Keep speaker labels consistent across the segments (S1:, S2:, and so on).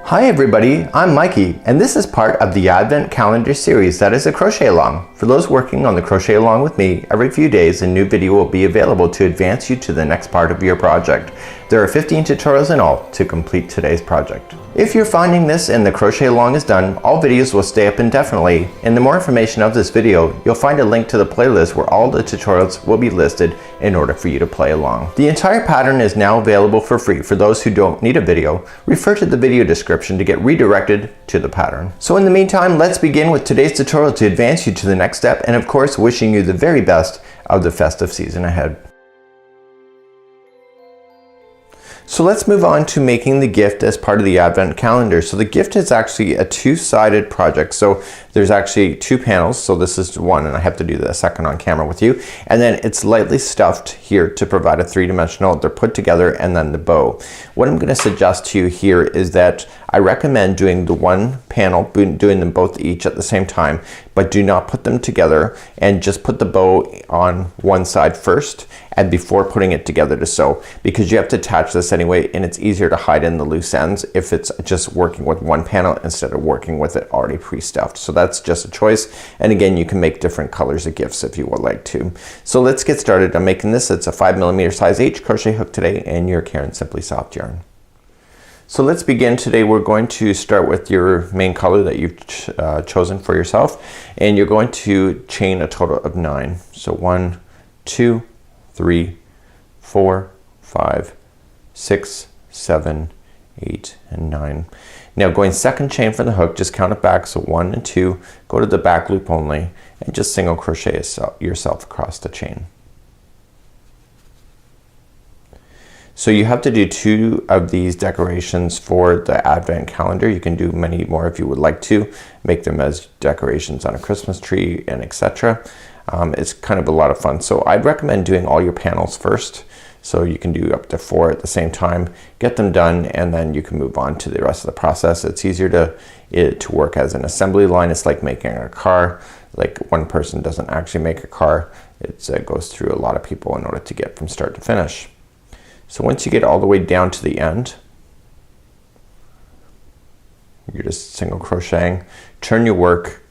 S1: Hi everybody, I'm Mikey, and this is part of the Advent Calendar series that is a Crochet Along. For those working on the Crochet Along with me, every few days a new video will be available to advance you to the next part of your project. There are 15 tutorials in all to complete today's project. If you're finding this and the Crochet Along is done, all videos will stay up indefinitely. In the more information of this video, you'll find a link to the playlist where all the tutorials will be listed in order for you to play along. The entire pattern is now available for free for those who don't need a video. Refer to the video description to get redirected to the pattern. So in the meantime, let's begin with today's tutorial to advance you to the next step, and of course wishing you the very best of the festive season ahead. So let's move on to making the gift as part of the Advent calendar. So the gift is actually a two-sided project. So there's actually two panels. So this is one, and I have to do the second on camera with you. And then it's lightly stuffed here to provide a three-dimensional. They're put together, and then the bow. What I'm going to suggest to you here is that I recommend doing the one panel, doing them both each at the same time, but do not put them together, and just put the bow on one side first and before putting it together to sew, because you have to attach this anyway, and it's easier to hide in the loose ends if it's just working with one panel instead of working with it already pre-stuffed. So that's just a choice, and again, you can make different colors of gifts if you would like to. So let's get started on making this. It's a 5mm size H crochet hook today, and your Karen Simply Soft yarn. So let's begin today. We're going to start with your main color that you've chosen for yourself, and you're going to chain a total of 9. So 1, 2, 3, 4, 5, 6, 7, 8, and 9. Now going second chain from the hook, just count it back. So 1 and 2, go to the back loop only, and just single crochet yourself across the chain. So you have to do 2 of these decorations for the Advent calendar. You can do many more if you would like to. Make them as decorations on a Christmas tree and etc. It's kind of a lot of fun. So I'd recommend doing all your panels first. So you can do up to 4 at the same time. Get them done, and then you can move on to the rest of the process. It's easier to work as an assembly line. It's like making a car. Like one person doesn't actually make a car. It goes through a lot of people in order to get from start to finish. So once you get all the way down to the end, you're just single crocheting, turn your work,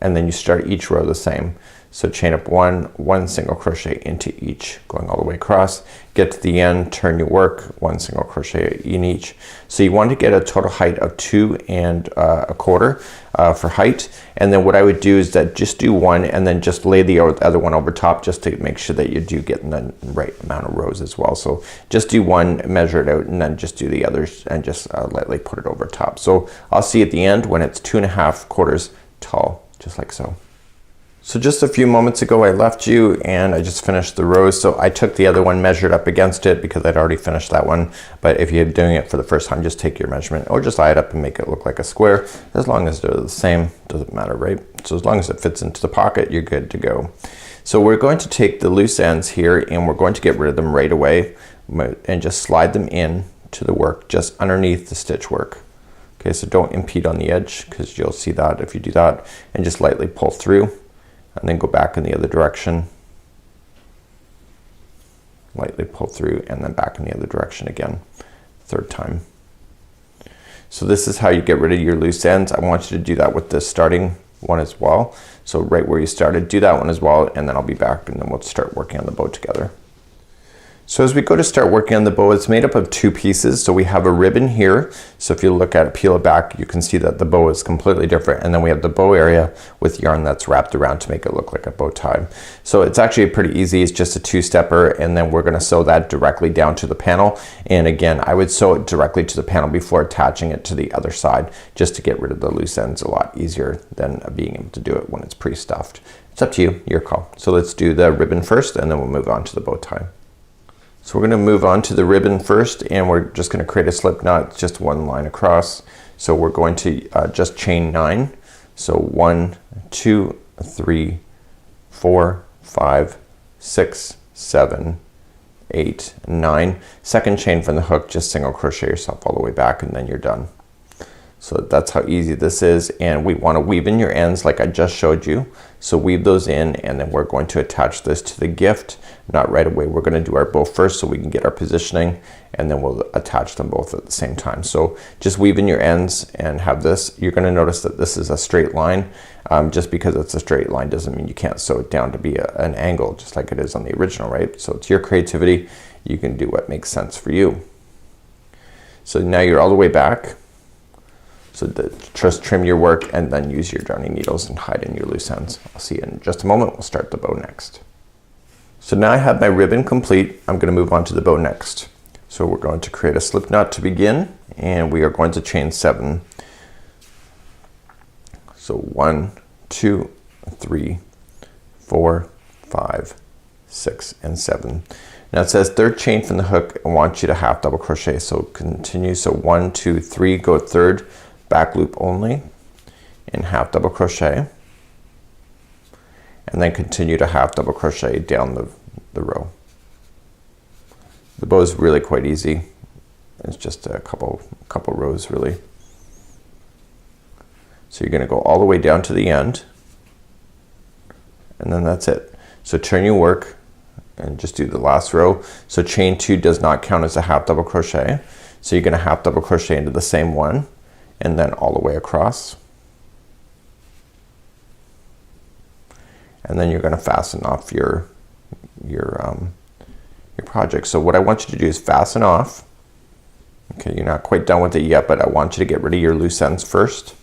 S1: and then you start each row the same. So chain up 1 single crochet into each, going all the way across. Get to the end, turn your work, 1 single crochet in each. So you want to get a total height of 2 1/4 for height. And then what I would do is that just do 1 and then just lay the other one over top, just to make sure that you do get in the right amount of rows as well. So just do 1, measure it out, and then just do the others and just lightly put it over top. So I'll see at the end when it's 2 1/4 tall, just like so. So just a few moments ago I left you and I just finished the rows. So I took the other one, measured up against it because I'd already finished that one. But if you're doing it for the first time, just take your measurement or just eye it up and make it look like a square. As long as they're the same, doesn't matter, right? So as long as it fits into the pocket, you're good to go. So we're going to take the loose ends here and we're going to get rid of them right away and just slide them in to the work just underneath the stitch work. Okay, so don't impede on the edge because you'll see that if you do that, and just lightly pull through. And then go back in the other direction, lightly pull through, and then back in the other direction again, third time. So this is how you get rid of your loose ends. I want you to do that with the starting one as well. So right where you started, do that one as well, and then I'll be back and then we'll start working on the bow together. So as we go to start working on the bow, it's made up of 2 pieces. So we have a ribbon here. So if you look at it, peel it back, you can see that the bow is completely different. And then we have the bow area with yarn that's wrapped around to make it look like a bow tie. So it's actually pretty easy. It's just a 2-stepper, and then we're going to sew that directly down to the panel. And again, I would sew it directly to the panel before attaching it to the other side, just to get rid of the loose ends a lot easier than being able to do it when it's pre-stuffed. It's up to you, your call. So let's do the ribbon first, and then we'll move on to the bow tie. So we're going to move on to the ribbon first, and we're just going to create a slip knot, just 1 line across. So we're going to just chain 9. So 1, 2, 3, 4, 5, 6, 7, 8, 9. Second chain from the hook, just single crochet yourself all the way back, and then you're done. So that's how easy this is, and we want to weave in your ends like I just showed you. So weave those in, and then we're going to attach this to the gift. Not right away, we're going to do our bow first so we can get our positioning, and then we'll attach them both at the same time. So just weave in your ends and have this. You're going to notice that this is a straight line. Just because it's a straight line doesn't mean you can't sew it down to be an angle, just like it is on the original, right? So it's your creativity. You can do what makes sense for you. So now you're all the way back. So just trim your work and then use your darning needles and hide in your loose ends. I'll see you in just a moment. We'll start the bow next. So now I have my ribbon complete. I'm going to move on to the bow next. So we're going to create a slip knot to begin, and we are going to chain 7. So 1, 2, 3, 4, 5, 6, and 7. Now it says third chain from the hook. I want you to half double crochet. So continue. So 1, 2, 3, go third, back loop only, and half double crochet, and then continue to half double crochet down the row. The bow is really quite easy. It's just a couple rows really. So you're going to go all the way down to the end, and then that's it. So turn your work and just do the last row. So chain 2 does not count as a half double crochet. So you're going to half double crochet into the same one, and then all the way across. And then you're going to fasten off your project. So what I want you to do is fasten off. Okay, you're not quite done with it yet, but I want you to get rid of your loose ends first.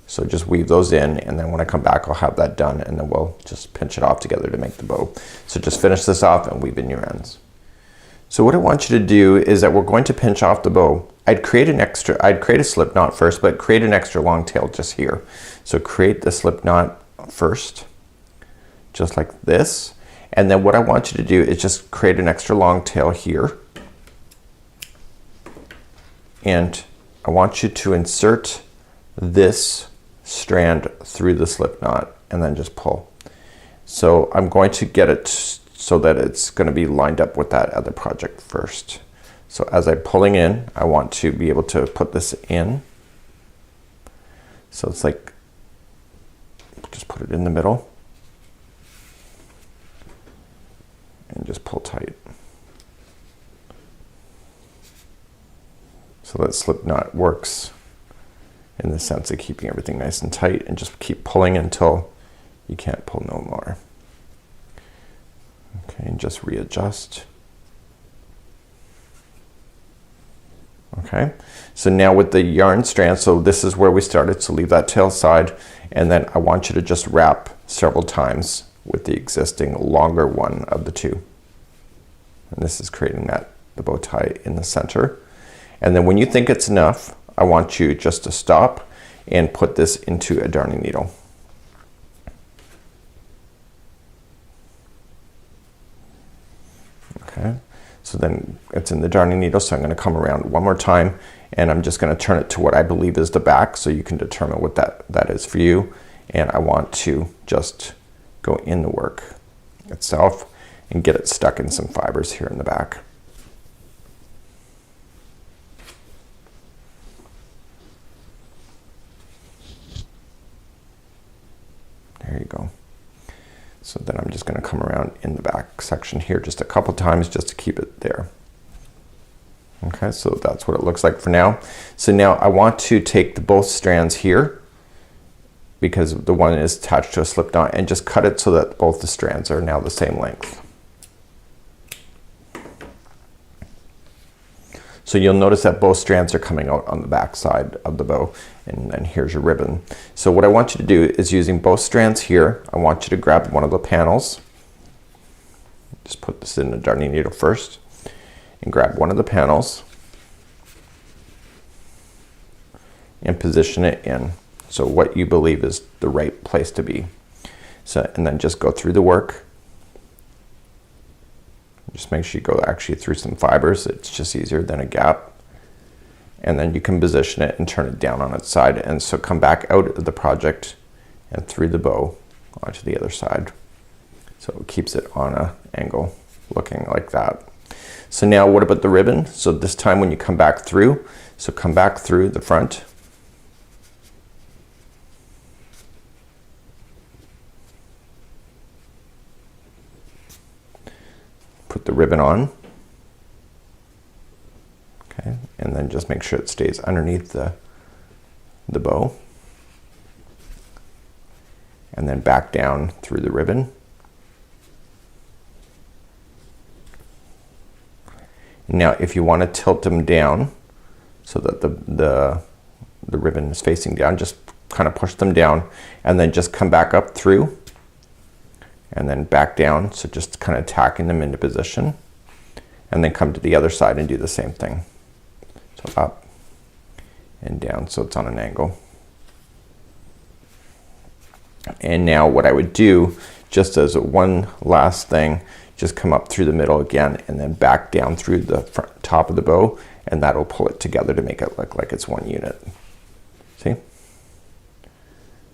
S1: So just weave those in, and then when I come back I'll have that done, and then we'll just pinch it off together to make the bow. So just finish this off and weave in your ends. So what I want you to do is that we're going to pinch off the bow. I'd create a slip knot first, but create an extra long tail just here. So create the slip knot first, just like this. And then what I want you to do is just create an extra long tail here. And I want you to insert this strand through the slip knot and then just pull. So I'm going to get it so that it's going to be lined up with that other project first. So as I'm pulling in, I want to be able to put this in. So it's like, just put it in the middle and just pull tight. So that slip knot works in the sense of keeping everything nice and tight, and just keep pulling until you can't pull no more. Okay, and just readjust. Okay, so now with the yarn strand, so this is where we started, so leave that tail side, and then I want you to just wrap several times with the existing longer one of the two. And this is creating the bow tie in the center. And then when you think it's enough, I want you just to stop and put this into a darning needle. Okay, so then it's in the darning needle, so I'm going to come around one more time, and I'm just going to turn it to what I believe is the back, so you can determine what that is for you. And I want to just go in the work itself and get it stuck in some fibers here in the back. There you go. So then I'm just going to come around in the back section here just a couple times just to keep it there. Okay, so that's what it looks like for now. So now I want to take both strands here, because the one is attached to a slip knot, and just cut it so that both the strands are now the same length. So you'll notice that both strands are coming out on the back side of the bow, and then here's your ribbon. So what I want you to do is, using both strands here, I want you to grab one of the panels. Just put this in the darning needle first, and grab one of the panels and position it in. So what you believe is the right place to be. So, and then just go through the work. Just make sure you go actually through some fibers. It's just easier than a gap. And then you can position it and turn it down on its side. And so come back out of the project and through the bow onto the other side. So it keeps it on an angle looking like that. So now what about the ribbon? So this time when you come back through, so come back through the front put the ribbon on. Okay, and then just make sure it stays underneath the bow. And then back down through the ribbon. Now if you want to tilt them down so that the ribbon is facing down, just kind of push them down and then just come back up through and then back down, so just kind of tacking them into position, and then come to the other side and do the same thing. So up and down so it's on an angle. And now what I would do, just as one last thing, just come up through the middle again and then back down through the front, top of the bow, and that'll pull it together to make it look like it's one unit. See? Isn't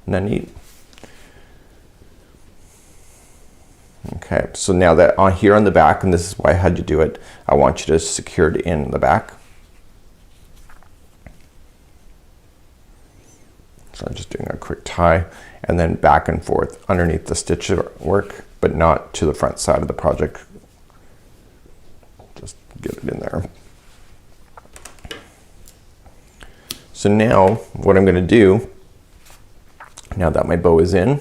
S1: that neat? Okay, so now that on here on the back, and this is why I had to do it, I want you to secure it in the back. So I'm just doing a quick tie and then back and forth underneath the stitch work, but not to the front side of the project. Just get it in there. So now what I'm going to do, now that my bow is in,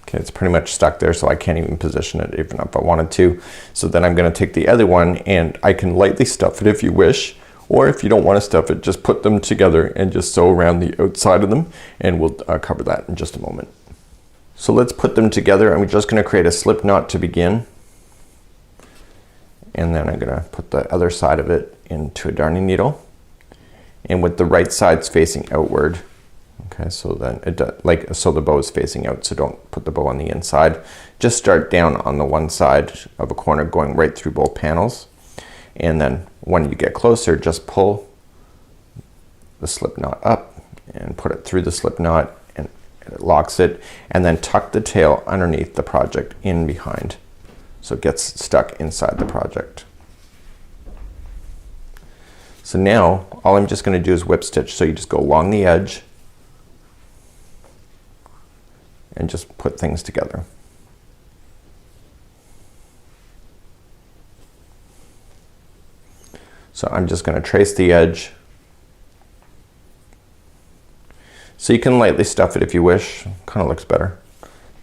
S1: okay, it's pretty much stuck there, so I can't even position it even if I wanted to. So then I'm going to take the other one and I can lightly stuff it if you wish, or if you don't want to stuff it, just put them together and just sew around the outside of them, and we'll cover that in just a moment. So let's put them together, and we're just going to create a slip knot to begin, and then I'm going to put the other side of it into a darning needle, and with the right sides facing outward. Okay, so then so the bow is facing out, so don't put the bow on the inside. Just start down on the one side of a corner, going right through both panels, and then when you get closer, just pull the slip knot up and put it through the slip knot, and it locks it, and then tuck the tail underneath the project in behind, so it gets stuck inside the project. So now all I'm just going to do is whip stitch, so you just go along the edge and just put things together. So I'm just going to trace the edge. So you can lightly stuff it if you wish, kind of looks better,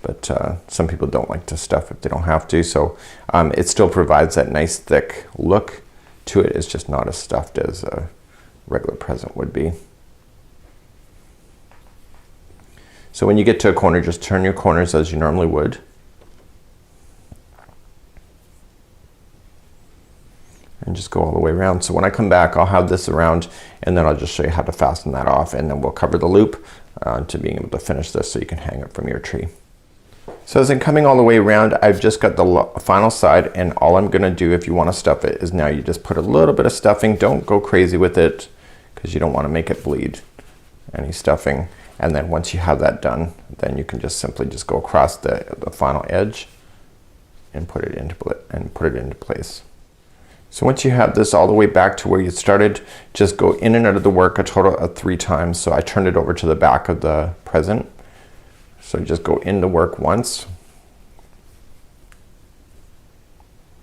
S1: but some people don't like to stuff if they don't have to, so it still provides that nice thick look to it. It's just not as stuffed as a regular present would be. So when you get to a corner, just turn your corners as you normally would. And just go all the way around. So when I come back, I'll have this around, and then I'll just show you how to fasten that off, and then we'll cover the loop to being able to finish this so you can hang it from your tree. So as I'm coming all the way around, I've just got the final side, and all I'm going to do, if you want to stuff it, is now you just put a little bit of stuffing. Don't go crazy with it because you don't want to make it bleed any stuffing. And then once you have that done, then you can just simply just go across the final edge and put it into place. So once you have this all the way back to where you started, just go in and out of the work a total of 3 times. So I turned it over to the back of the present. So just go in the work once,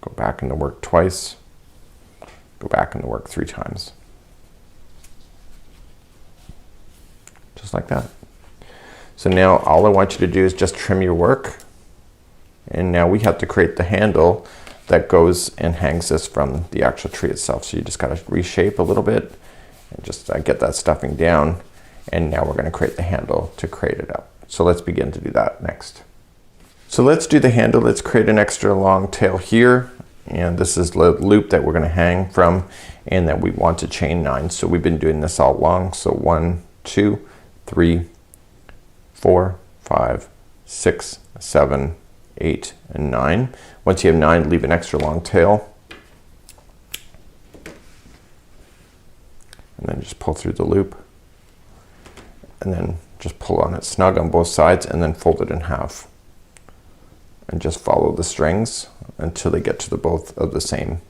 S1: go back in the work twice, go back in the work 3 times. Just like that. So now all I want you to do is just trim your work, and now we have to create the handle that goes and hangs this from the actual tree itself. So you just got to reshape a little bit and just get that stuffing down, and now we're going to create the handle to create it up. So let's begin to do that next. So let's do the handle. Let's create an extra long tail here, and this is the loop that we're going to hang from, and then we want to chain 9. So we've been doing this all along. So 1, 2, 3, 4, 5, 6, 7, 8, and 9. Once you have 9, leave an extra long tail, and then just pull through the loop, and then just pull on it snug on both sides, and then fold it in half, and just follow the strings until they get to both of the same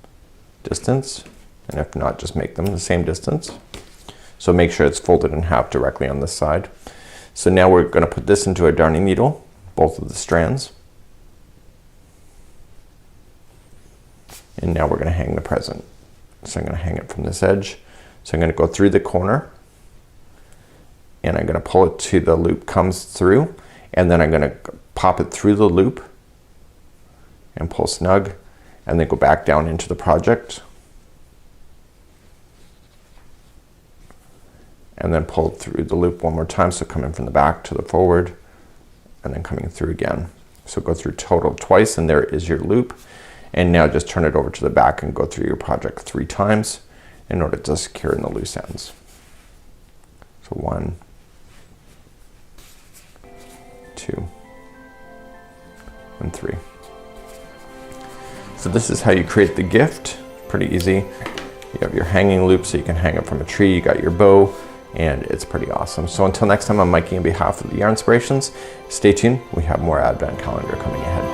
S1: distance, and if not, just make them the same distance. So make sure it's folded in half directly on this side. So now we're going to put this into a darning needle, both of the strands. And now we're gonna hang the present. So I'm gonna hang it from this edge. So I'm gonna go through the corner and I'm gonna pull it to the loop comes through, and then I'm gonna pop it through the loop and pull snug, and then go back down into the project and then pull through the loop one more time. So come in from the back to the forward and then coming through again. So go through total twice, and there is your loop. And now just turn it over to the back and go through your project 3 times in order to secure in the loose ends. So 1, 2, and 3. So this is how you create the gift. Pretty easy. You have your hanging loop so you can hang it from a tree. You got your bow, and it's pretty awesome. So until next time, I'm Mikey on behalf of the Yarn Inspirations. Stay tuned. We have more Advent Calendar coming ahead.